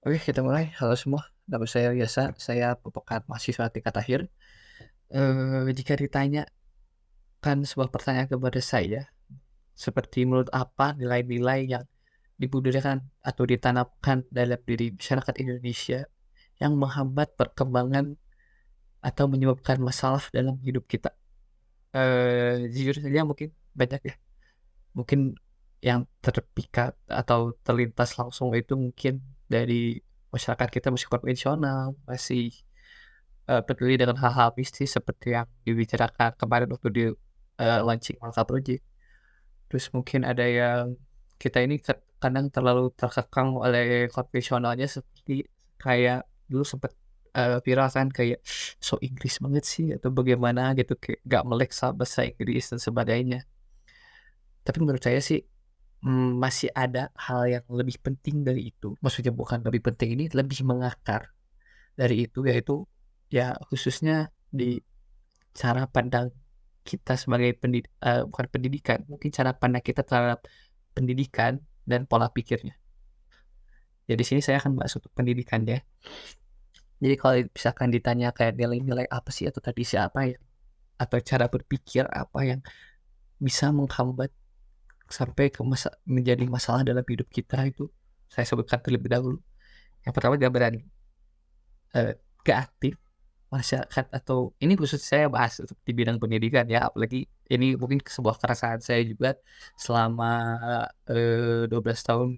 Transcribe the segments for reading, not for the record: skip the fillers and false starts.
Oke, kita mulai. Halo semua, nama saya Yasa, saya merupakan mahasiswa tingkat akhir. Jika ditanyakan sebuah pertanyaan kepada saya, seperti menurut apa nilai-nilai yang dibudidayakan atau ditanamkan dalam diri masyarakat Indonesia yang menghambat perkembangan atau menyebabkan masalah dalam hidup kita? Jujur saja mungkin banyak ya, mungkin yang terpikat atau terlintas langsung itu mungkin dari masyarakat kita masih konvensional, masih peduli dengan hal-hal mistis seperti yang dibicarakan kemarin waktu launching Malta Project. Terus mungkin ada yang kita ini kadang terlalu terkekang oleh konvensionalnya seperti kayak dulu sempet, viral kan kayak, "So Inggris banget sih," atau bagaimana gitu, kayak nggak melek sama bahasa Inggris dan sebagainya. Tapi menurut saya sih, masih ada hal yang lebih penting dari itu. Maksudnya bukan lebih penting ini, lebih mengakar dari itu, yaitu ya khususnya di cara pandang kita sebagai bukan pendidikan, mungkin cara pandang kita terhadap pendidikan dan pola pikirnya. Ya di sini saya akan bahas untuk pendidikan ya. Jadi kalau misalkan ditanya kayak nilai-nilai apa sih atau tradisi apa ya, atau cara berpikir apa yang bisa menghambat sampai menjadi masalah dalam hidup kita itu, saya sebutkan terlebih dahulu. Yang pertama dia berani, nggak aktif. Masyarakat atau ini khusus saya bahas untuk di bidang pendidikan ya, apalagi ini mungkin sebuah keresahan saya juga selama, 12 tahun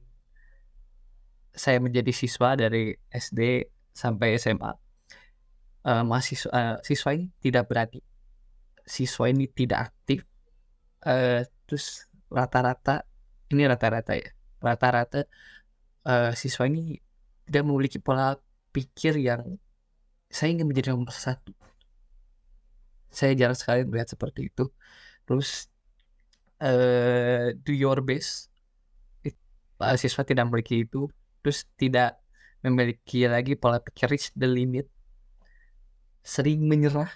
saya menjadi siswa dari SD sampai SMA. Siswa ini tidak berani, siswa ini tidak aktif, terus rata-rata ya, rata-rata, siswa ini tidak memiliki pola pikir yang, "Saya ingin menjadi nomor satu." Saya jarang sekali melihat seperti itu. Terus do your best, siswa tidak memiliki itu, terus tidak memiliki lagi pola pikir reach the limit, sering menyerah,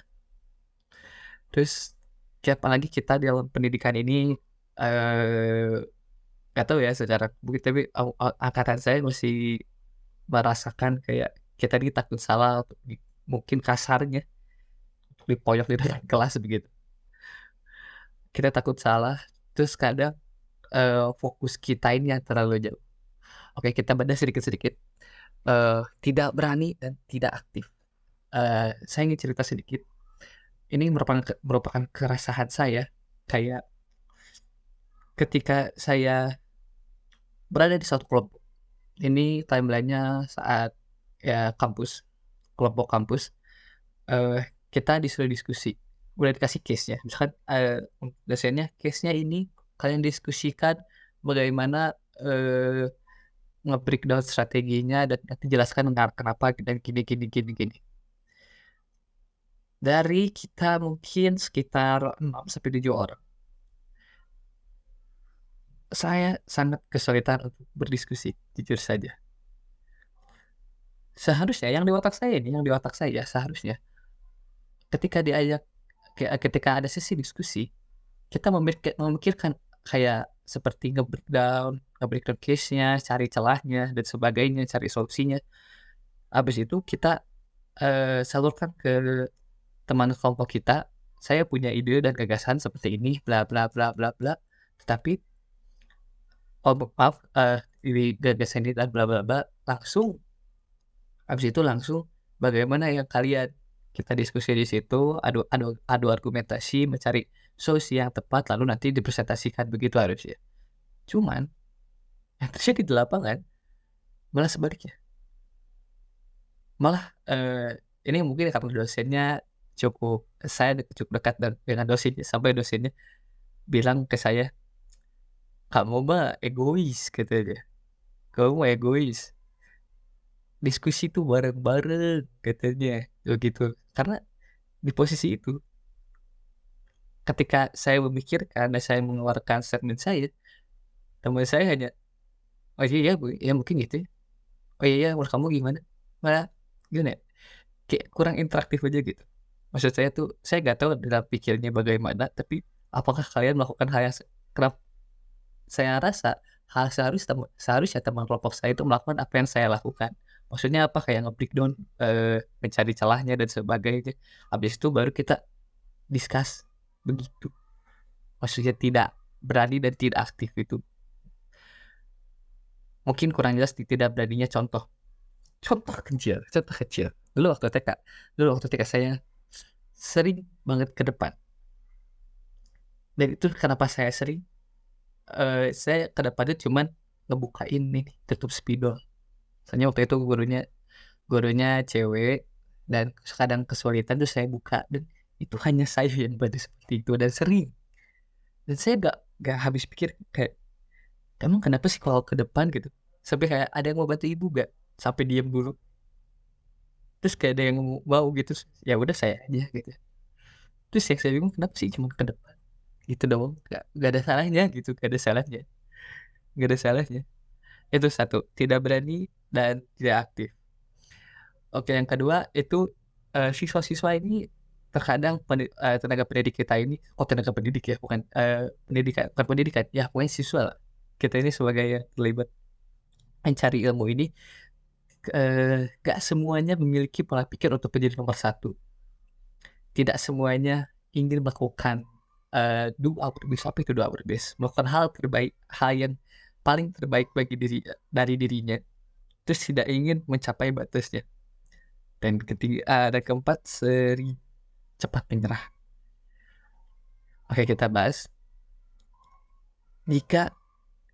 terus apalagi kita di dalam pendidikan ini, eee, nggak tahu ya secara mungkin tapi angkatan saya masih merasakan kayak kita ini takut salah untuk mungkin kasarnya dipoyok di dalam kelas begitu. Kita takut salah, terus kadang, fokus kita ini yang terlalu jauh. Oke, kita bedah sedikit-sedikit. Tidak berani dan tidak aktif. Saya ingin cerita sedikit. Ini merupakan keresahan saya, kayak ketika saya berada di suatu kelompok. Ini timeline-nya saat, ya kelompok kampus, kita disuruh diskusi, udah dikasih case-nya. Misalkan, dosennya, "Case-nya ini, kalian diskusikan bagaimana, nge-breakdown strateginya dan nanti jelaskan kenapa dan gini gini gini gini." Dari kita mungkin sekitar 6 sampai 7 orang, saya sangat kesulitan untuk berdiskusi, jujur saja. Seharusnya yang di otak saya ini, yang di otak saya seharusnya ketika diajak ketika ada sesi diskusi, kita memikirkan kayak seperti nge-breakdown case-nya, cari celahnya dan sebagainya, cari solusinya. Habis itu kita, salurkan ke teman kelompok kita, "Saya punya ide dan gagasan seperti ini, bla bla bla bla bla, tetapi oh maaf, ini gagasan ini dan bla bla bla," langsung habis itu langsung, "Bagaimana yang kalian?" Kita diskusi di situ, adu argumentasi, mencari solusi yang tepat, lalu nanti dipresentasikan, begitu harusnya. Cuman, yang terjadi di lapangan malah sebaliknya. Malah, ini mungkin karena dosennya saya cukup dekat dengan dosennya, sampai dosennya bilang ke saya, "Kamu mah egois," katanya, "kamu mah egois, diskusi tuh bareng-bareng," katanya, begitu. Karena di posisi itu, ketika saya memikirkan dan saya mengeluarkan statement saya, teman saya hanya, "Oh iya ya Bu, ya mungkin gitu ya. Oh iya ya, menurut kamu gimana?" Malah gimana ya, kayak kurang interaktif aja gitu. Maksud saya tuh, saya nggak tahu dalam pikirnya bagaimana, tapi apakah kalian melakukan hal yang saya rasa seharusnya teman kelompok saya itu melakukan apa yang saya lakukan. Maksudnya apa, kayak nge-breakdown, mencari celahnya dan sebagainya. Habis itu baru kita discuss, begitu. Maksudnya tidak berani dan tidak aktif itu. Mungkin kurang jelas di tidak beraninya contoh kecil. Dulu waktu TK saya sering banget ke depan. Dan itu kenapa saya sering, saya ke depannya cuman ngebukain nih tutup spidol. Soalnya waktu itu gurunya cewek dan kadang kesulitan tuh saya buka, dan itu hanya saya yang pada seperti itu dan sering. Dan saya gak habis pikir kayak, emang kenapa sih kalau ke depan gitu? Sampai kayak ada yang mau bantu ibu gak? Sampai diem dulu. Terus kayak ada yang mau gitu, ya udah saya aja gitu. Terus yang saya bingung kenapa sih cuma ke depan? Gitu doang, gak ada salahnya gitu, gak ada salahnya. Gak ada salahnya. Itu satu, tidak berani dan tidak aktif. Oke, yang kedua itu, siswa-siswa ini terkadang tenaga pendidik kita ini, tenaga pendidik ya, bukan, bukan pendidikan, ya pokoknya siswa lah. Kita ini sebagai yang terlibat mencari ilmu ini, nggak semuanya memiliki pola pikir untuk menjadi nomor satu. Tidak semuanya ingin melakukan, do our best. Apa itu do our best? Melakukan hal yang paling terbaik dari dirinya, terus tidak ingin mencapai batasnya. Dan keempat, sering cepat menyerah. Oke, kita bahas. Jika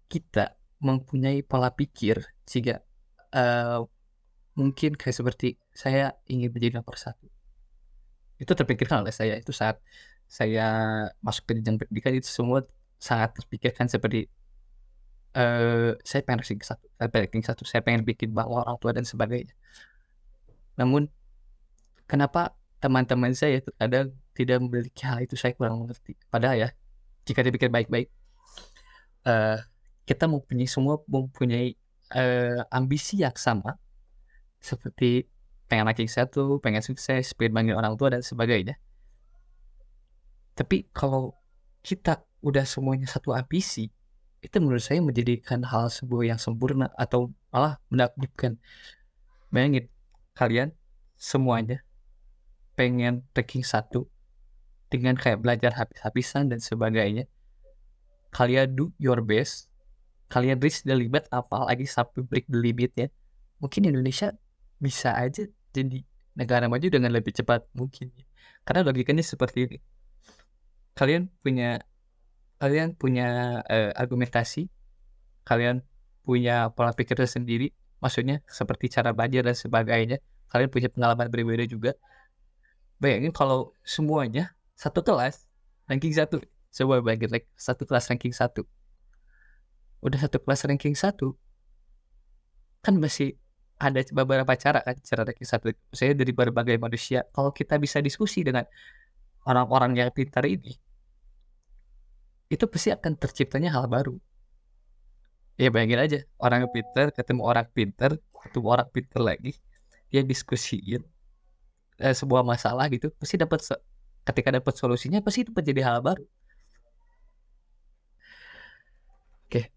kita mempunyai pola pikir jika mungkin kayak seperti saya ingin menjadi nomor satu, itu terpikirkan oleh saya itu saat saya masuk ke jenjang pendidikan. Itu semua sangat terpikirkan seperti, saya pengen ranking satu, saya pengen bikin bangga orang tua dan sebagainya. Namun kenapa teman-teman saya terkadang tidak memiliki hal itu, saya kurang mengerti. Padahal ya, jika dipikir baik-baik, kita mempunyai ambisi yang sama, seperti pengen ranking 1, pengen sukses, pengen banggain orang tua dan sebagainya. Tapi kalau kita udah semuanya satu ambisi, itu menurut saya menjadikan hal sebuah yang sempurna atau malah menakjubkan. Bayangin, kalian semuanya pengen ranking 1 dengan kayak belajar habis-habisan dan sebagainya. Kalian do your best, kalian reach the limit, apalagi sampai break the limit ya. Mungkin Indonesia bisa aja jadi negara maju dengan lebih cepat mungkin. Karena logikanya seperti ini. Kalian punya argumentasi, kalian punya pola pikir tersendiri, maksudnya seperti cara belajar dan sebagainya. Kalian punya pengalaman berbeda juga. Bayangin kalau semuanya satu kelas ranking 1. Coba bayangin satu kelas ranking 1. Udah satu kelas ranking 1, kan masih ada beberapa cara kan, cara ranking 1. Saya dari berbagai manusia. Kalau kita bisa diskusi dengan orang-orang yang pintar ini, itu pasti akan terciptanya hal baru. Ya bayangin aja, orang yang pintar ketemu orang pintar lagi, dia diskusiin sebuah masalah gitu, pasti ketika dapat solusinya pasti itu menjadi hal baru. Oke,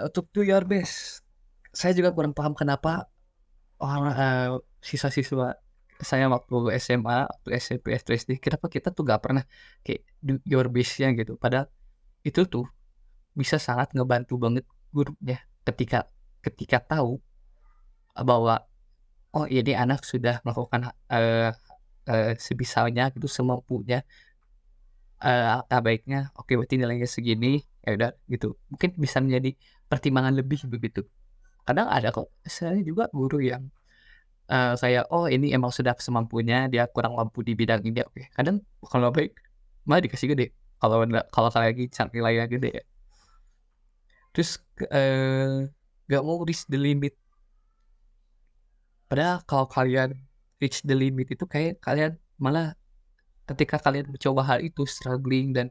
untuk do your best, saya juga kurang paham kenapa siswa-siswa saya waktu SMA, waktu SMP, SD, kenapa kita tuh gak pernah kayak do your best-nya gitu. Padahal itu tuh bisa sangat ngebantu banget gurunya ketika tahu bahwa oh ini anak sudah melakukan sebisanya gitu, semampunya, alangkah baiknya oke berarti nilainya segini, ya udah gitu. Mungkin bisa menjadi pertimbangan lebih begitu. Kadang ada kok saya juga guru yang saya oh ini emang sudah semampunya, dia kurang mampu di bidang ini, oke. Kadang kalau baik malah dikasih gede, kalau lagi nilainya gede ya. Terus gak mau reach the limit. Padahal kalau kalian reach the limit itu kayak kalian malah ketika kalian mencoba hal itu struggling dan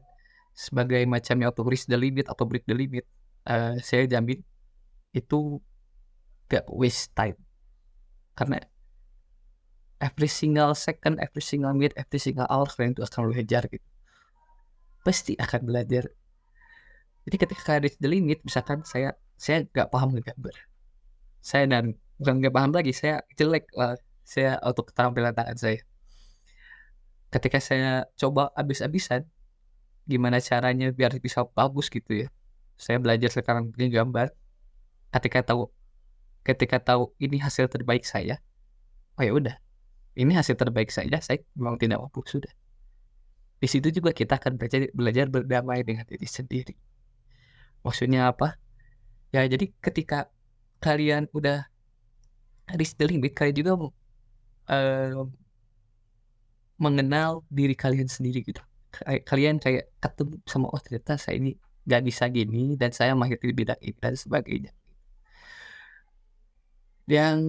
sebagai macamnya untuk reach the limit atau break the limit, saya jamin itu gak waste time. Karena every single second, every single minute, every single hour kalian itu akan belajar gitu. Pasti akan belajar. Jadi ketika kalian reach the limit, misalkan saya gak paham ngegambar. Saya dan bukan nggak paham lagi, saya jelek lah, saya untuk keterampilan tangan saya. Ketika saya coba habis-habisan, gimana caranya biar bisa bagus gitu ya, saya belajar sekarang bikin gambar, ketika tahu ketika tahu ini hasil terbaik saya, oh ya udah, ini hasil terbaik saya memang tidak mampu, sudah. Di situ juga kita akan belajar belajar berdamai dengan diri sendiri. Maksudnya apa? Ya jadi ketika kalian udah reach the limit, kalian juga, eee, mengenal diri kalian sendiri gitu. Kalian kayak ketemu sama, "Oh ternyata saya ini nggak bisa gini dan saya mahir di bidang ini," dan sebagainya. Yang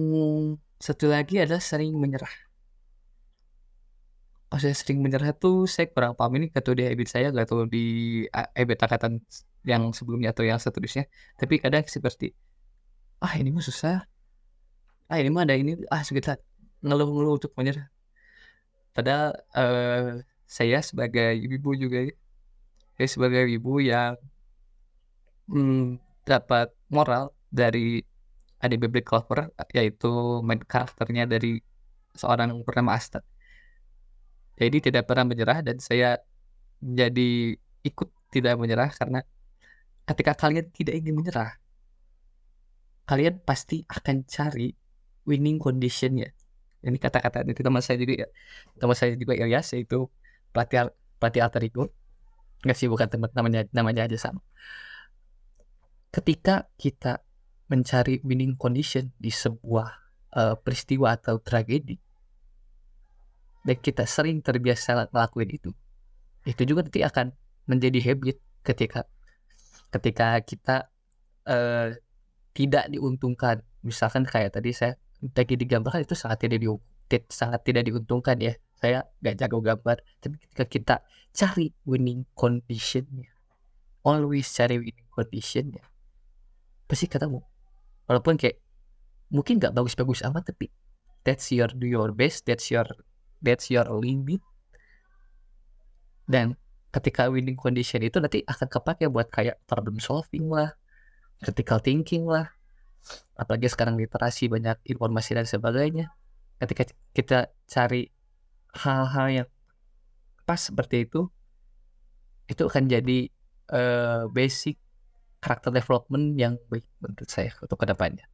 satu lagi adalah sering menyerah. Oh saya sering menyerah tuh saya kurang paham ini nggak tahu di habit saya, nggak tahu di habit angkatan yang sebelumnya atau yang seterusnya, tapi kadang seperti, "Ah ini mah susah, ah ini mah ada ini, ah sekitar," ngeluh-ngeluh untuk menyerah. Padahal, saya sebagai ibu juga ya, saya sebagai ibu yang, dapat moral dari Adi Bebek Clover, yaitu main karakternya dari seorang yang bernama Asta. Jadi tidak pernah menyerah dan saya menjadi ikut tidak menyerah karena ketika kalian tidak ingin menyerah, kalian pasti akan cari winning condition-nya. Ini kata-kata dari teman saya juga Ilyas, yaitu pelatih pelatih alter ego. Enggak sih, bukan teman, namanya aja sama. Ketika kita mencari winning condition di sebuah, peristiwa atau tragedi, dan kita sering terbiasa ngelakuin itu juga nanti akan menjadi habit ketika ketika kita, eee, tidak diuntungkan. Misalkan kayak tadi saya lagi digambar kan itu sangat tidak diuntungkan ya, saya nggak jago gambar, tapi ketika kita cari winning condition-nya, always cari winning condition-nya, pasti ketemu. Walaupun kayak mungkin nggak bagus-bagus amat, tapi that's your do your best, that's your limit. Dan ketika winning condition itu nanti akan kepakai buat kayak problem solving lah, critical thinking lah, apalagi sekarang literasi banyak informasi dan sebagainya. Ketika kita cari hal-hal yang pas seperti itu akan jadi, basic character development yang baik menurut saya untuk kedepannya.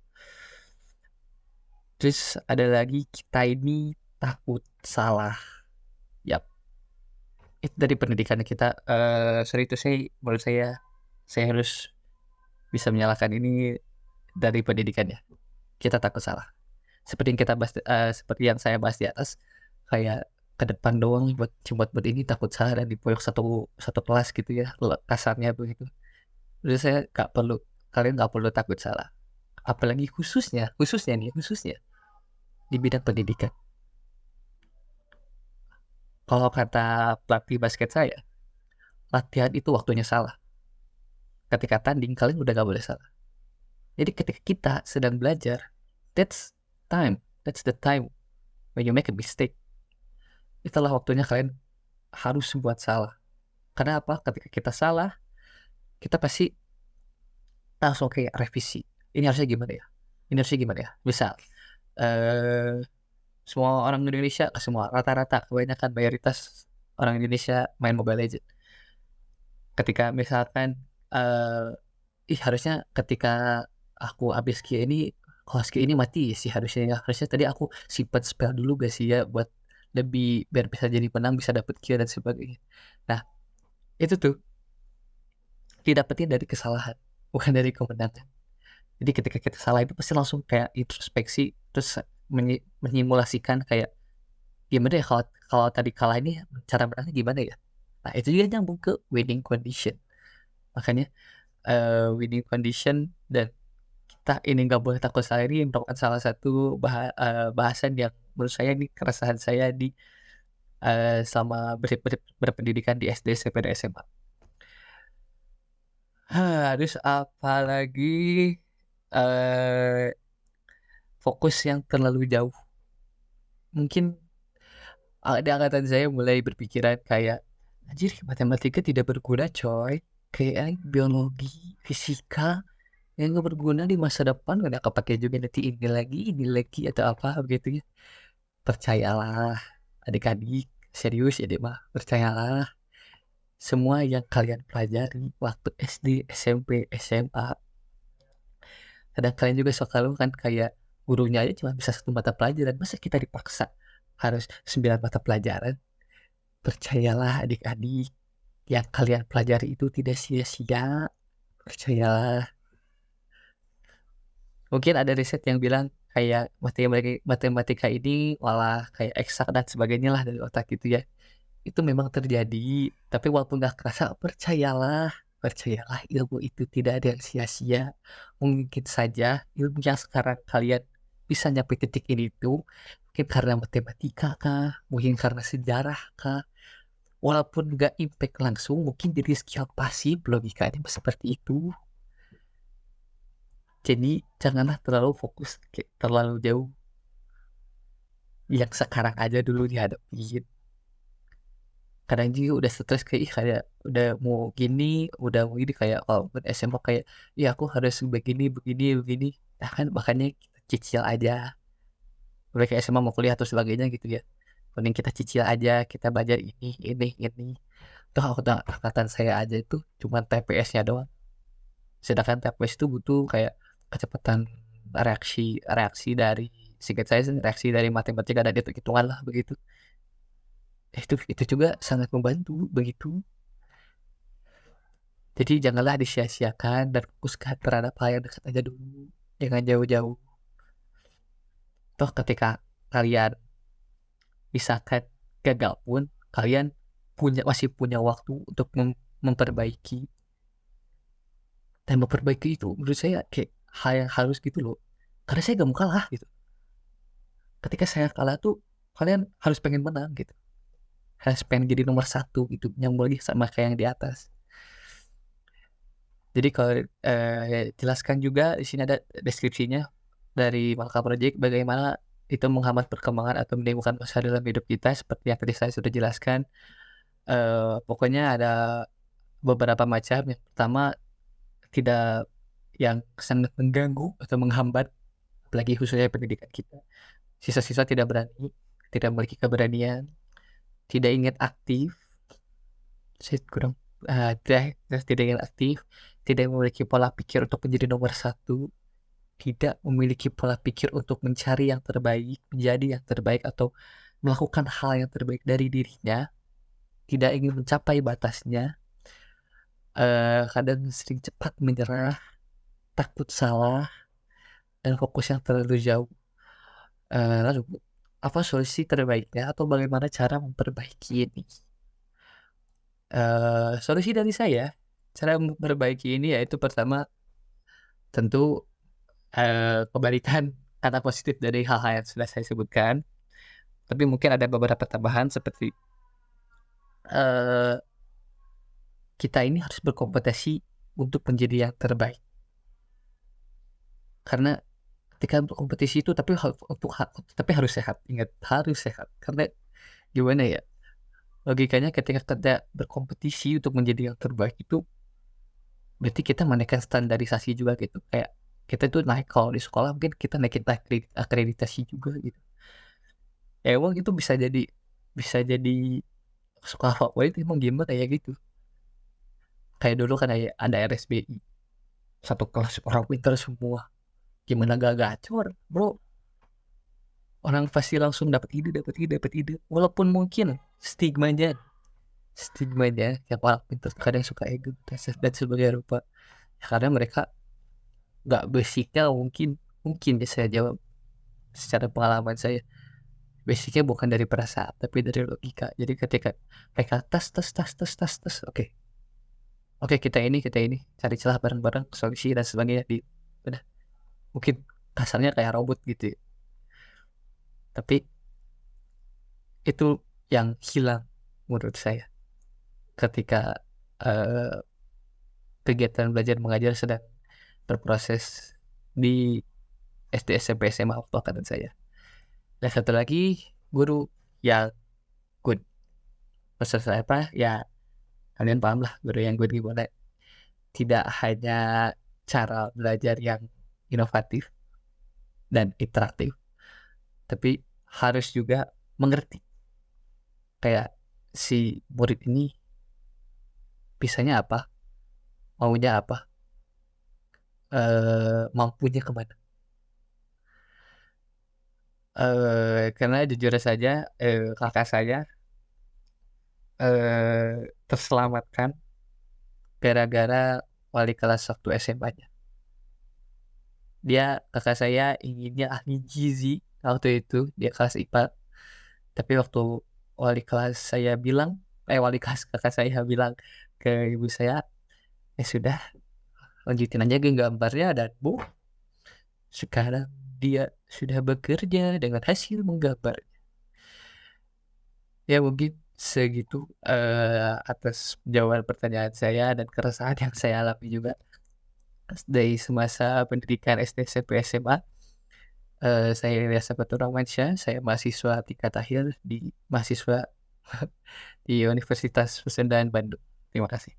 Terus ada lagi, kita ini takut salah. Yap, itu dari pendidikan kita, sorry to say, menurut saya harus bisa menyalahkan ini dari pendidikan ya. Kita takut salah. Seperti yang saya bahas di atas, kayak ke depan doang buat ini takut salah dan dipoyok satu satu kelas gitu ya, kasarnya begitu. Menurut saya kalian nggak perlu takut salah. Apalagi khususnya di bidang pendidikan. Kalau kata pelatih basket saya, latihan itu waktunya salah. Ketika tanding kalian udah nggak boleh salah. Jadi ketika kita sedang belajar, that's that's the time when you make a mistake. Itulah waktunya kalian harus buat salah. Karena apa? Ketika kita salah, kita pasti langsung kayak revisi. Ini harusnya gimana ya? Ini harusnya gimana ya? Misal, eee, semua orang Indonesia, semua, rata-rata kebanyakan mayoritas orang Indonesia main Mobile Legends. Ketika misalkan, harusnya ketika aku habis Q ini, kalau skill ini mati sih harusnya ya, harusnya tadi aku simpen spell dulu gak sih ya buat lebih biar bisa jadi menang, bisa dapet kill dan sebagainya. Nah, itu tuh didapetin dari kesalahan, bukan dari kemenangan. Jadi ketika kita salah itu pasti langsung kayak introspeksi, terus menyimulasikan kayak, gimana ya kalau kalau tadi kalah ini cara menangnya gimana ya? Nah, itu juga nyambung ke winning condition. Makanya, winning condition dan kita ini nggak boleh takut salah ini merupakan salah satu bahasan yang menurut saya ini keresahan saya selama berpendidikan di SD, SMP, dan SMA. Terus apalagi, eee, fokus yang terlalu jauh. Mungkin di angkatan saya mulai berpikiran kayak, "Anjir matematika tidak berguna coy, kayak biologi, fisika yang nggak berguna di masa depan nggak kepake juga nanti ini lagi atau apa begitu ya. Percayalah adik-adik, serius ya deh mah, percayalah semua yang kalian pelajari waktu SD, SMP, SMA, kadang kalian juga selalu kan kayak gurunya aja cuma bisa satu mata pelajaran, masa kita dipaksa harus 9 mata pelajaran. Percayalah adik-adik, yang kalian pelajari itu tidak sia-sia, percayalah. Mungkin ada riset yang bilang kayak matematika ini malah kayak eksak dan sebagainya lah dari otak gitu ya. Itu memang terjadi, tapi walaupun nggak kerasa, percayalah ilmu itu tidak ada yang sia-sia. Mungkin saja ilmu yang sekarang kalian bisa nyampe titik ini tuh mungkin karena matematika kah, mungkin karena sejarah kah. Walaupun nggak impact langsung, mungkin jadi skill pasif logikanya seperti itu. Jadi janganlah terlalu fokus terlalu jauh. Yang sekarang aja dulu dihadapin. Kadang juga udah stres kayak udah mau gini, udah mau ini kayak kalau SMA kayak, "Ya aku harus begini begini begini." Nah kan makanya kita cicil aja. Mereka SMA mau kuliah atau sebagainya gitu ya. Mending kita cicil aja, kita belajar ini. Toh angkatan saya aja itu cuma TPS-nya doang. Sedangkan TPS itu butuh kayak kecepatan reaksi reaksi dari singkat saya sih reaksi dari matematika dan hitung-hitungan lah begitu. Itu juga sangat membantu begitu. Jadi janganlah disia-siakan dan fokuskan terhadap hal yang dekat aja dulu. Jangan jauh-jauh. Toh ketika kalian misalkan gagal pun, kalian masih punya waktu untuk memperbaiki. Dan memperbaiki itu menurut saya kayak hal yang harus gitu loh. Karena saya gak mau kalah gitu. Ketika saya kalah tuh, kalian harus pengen menang gitu. Harus pengen jadi nomor 1 gitu. Yang lagi sama kayak yang di atas. Jadi kalau jelaskan juga di sini ada deskripsinya dari Malaka Project bagaimana itu menghambat perkembangan atau menimbulkan masalah dalam hidup kita seperti yang tadi saya sudah jelaskan. Pokoknya ada beberapa macam. Yang pertama tidak yang sangat mengganggu atau menghambat apalagi khususnya pendidikan kita. Sisa-sisa tidak berani, tidak memiliki keberanian, tidak ingin aktif, saya kurang tidak ingin aktif, tidak memiliki pola pikir untuk menjadi nomor 1, tidak memiliki pola pikir untuk mencari yang terbaik, menjadi yang terbaik atau melakukan hal yang terbaik dari dirinya, tidak ingin mencapai batasnya, kadang sering cepat menyerah, takut salah, dan fokus yang terlalu jauh. Lalu apa solusi terbaiknya atau bagaimana cara memperbaiki ini? Solusi dari saya, cara memperbaiki ini yaitu pertama tentu kebalikan kata positif dari hal-hal yang sudah saya sebutkan, tapi mungkin ada beberapa tambahan seperti uh, kita ini harus berkompetisi untuk menjadi yang terbaik. Karena ketika berkompetisi itu tapi harus sehat. Ingat, harus sehat. Karena gimana ya? Logikanya ketika kita berkompetisi untuk menjadi yang terbaik itu berarti kita menaikkan standarisasi juga gitu. Kayak kita tuh naik kalau di sekolah mungkin kita naikin akreditasi juga gitu. Ya emang itu bisa jadi sekolah favorit emang gimana kayak gitu. Kayak dulu kan ada RSBI. Satu kelas orang pintar semua. Gimana gak gacor, bro? Orang pasti langsung dapat ide. Walaupun mungkin stigmanya yang orang pintar kadang suka ego dan sebagainya rupa. Ya, karena mereka nggak basicnya mungkin ya saya jawab secara pengalaman saya. Basicnya bukan dari perasaan tapi dari logika. Jadi ketika mereka tes, oke kita ini cari celah bareng-bareng solusi dan sebagainya udah mungkin kasarnya kayak robot gitu ya. Tapi itu yang hilang menurut saya ketika uh, kegiatan belajar mengajar sedang berproses di SD SMP SMA waktu angkatan saya. Dan satu lagi guru yang good. Maksud saya apa ya, kalian paham lah guru yang good gimana. Tidak hanya cara belajar yang inovatif dan interaktif, tapi harus juga mengerti kayak si murid ini bisanya apa, maunya apa, mampunya kemana. Karena jujur saja, kakak saya, terselamatkan gara-gara wali kelas waktu SMA-nya. Kakak saya inginnya ahli gizi waktu itu, dia kelas IPA, tapi waktu wali kelas kakak saya bilang ke ibu saya, sudah lanjutin aja ke gambarnya dan sekarang dia sudah bekerja dengan hasil menggambar. Ya mungkin segitu, atas jawaban pertanyaan saya dan keresahan yang saya alami juga dari semasa pendidikan SD, SMP, SMA. Saya Ilyas Saputra Mansyah, saya mahasiswa tingkat akhir di Universitas Pasundan Bandung. Terima kasih.